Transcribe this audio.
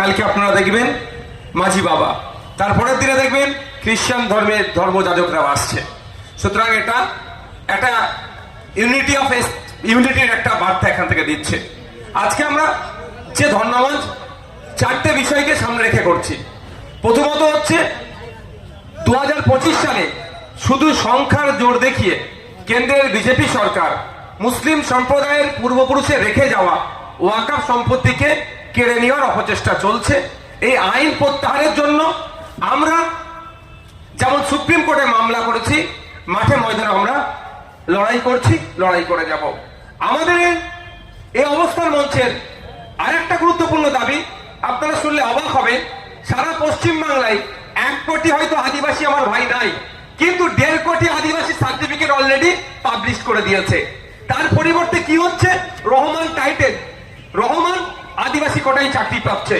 কালকে আপনারা দেখবেন মাঝি বাবা, তারপরের দিনে দেখবেন খ্রিস্টান ধর্মের ধর্মযাজকরা আসছে। সুতরাং এটা একটা ইউনিটির একটা বার্তা এখান থেকে দিচ্ছে। আজকে আমরা যে ধন্যবাদ চারটে বিষয়কে সামনে রেখে করছি। প্রথমত হচ্ছে 2025 সালে শুধু সংখ্যার জোর দেখিয়ে কেন্দ্রের বিজেপি সরকার মুসলিম সম্প্রদায়ের পূর্বপুরুষে রেখে যাওয়া ওয়াকফ সম্পত্তিকে কেড়ে নেওয়ার অপচেষ্টা চলছে। এই আইন প্রত্যাহারের জন্য আমরা যেমন সুপ্রিম কোর্টে মামলা করেছি, মাঠে ময়দানে আমরা লড়াই করছি, লড়াই করে যাব। আমাদের এই অবস্থান মঞ্চের আরেকটা গুরুত্বপূর্ণ দাবি, আপনারা শুনলে অবাক হবেন, সারা পশ্চিম বাংলায় 1 কোটি হয়তো আদিবাসী আমার ভাই নাই, কিন্তু 1.5 কোটি আদিবাসী সার্টিফিকেট অলরেডি পাবলিশ করে দিয়েছে। তার পরিবর্তে কি হচ্ছে, রহমান টাইটেল, রহমান আদিবাসী কোটায় চাকরি পাচ্ছে।